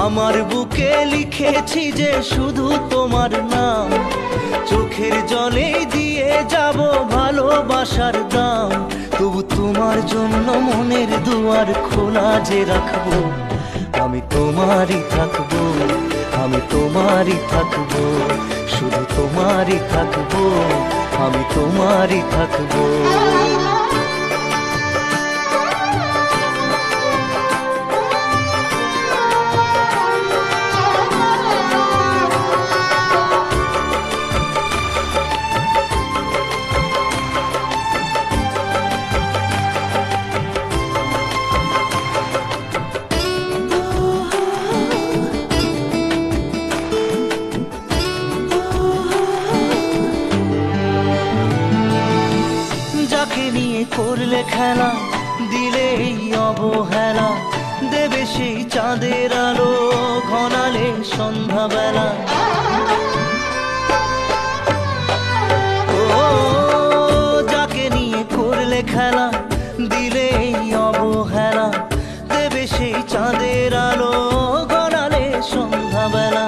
আমার বুকে লিখেছি যে শুধু তোমার নাম, চোখের জলে দিয়ে যাব ভালোবাসার দাম। তবু তোমার জন্য মনের দুয়ার খোলা যে রাখবো, আমি তোমারই থাকবো, আমি তোমারই থাকবো, শুধু তোমারই থাকবো, আমি তোমারই থাকবো। যাকে নিয়ে করলে খেলা, দিলে এই অবহেলা, দেবে সেই চাঁদের আলো ঘনালে সন্ধ্যাবেলা। ও যাকে নিয়ে করলে খেলা, দিলে এই অবহেলা, দেবে সেই চাঁদের আলো ঘনালে সন্ধ্যাবেলা।